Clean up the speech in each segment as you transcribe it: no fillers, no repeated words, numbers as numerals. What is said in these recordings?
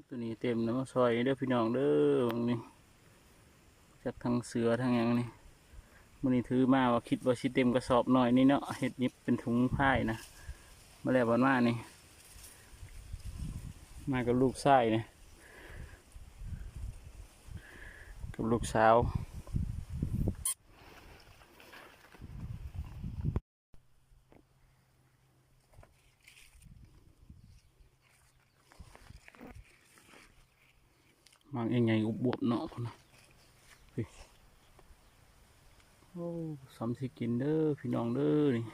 ตัวนี้เต็มแล้วมาซอยเด้อพี่น้องเด้อบางนี่จากทางเสือทางอย่างนี้มันนี่ถือมาว่าคิดว่าสิเต็มกระสอบหน่อยนี่เนาะเห็ดยิบเป็นถุงผ้านะมาแล้ววันว่านี่มากับลูกชายเนี่ยกับลูกสาวมังเองไงอุบบวบเนาะพุ่นนะโอ้สำสิกินเด้อพี่น้องเด้อนี่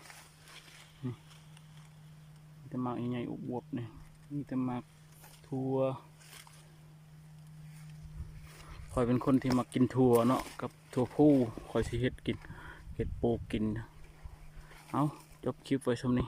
แต่มังเองไงอุบบวบนี่นี่แต่มักทั่วคอยเป็นคนที่มากินถั่วเนาะกับถั่วผู้คอยสิเฮ็ดกินเฮ็ดปลูกกินเอาจบคลิปไว้ชมนี้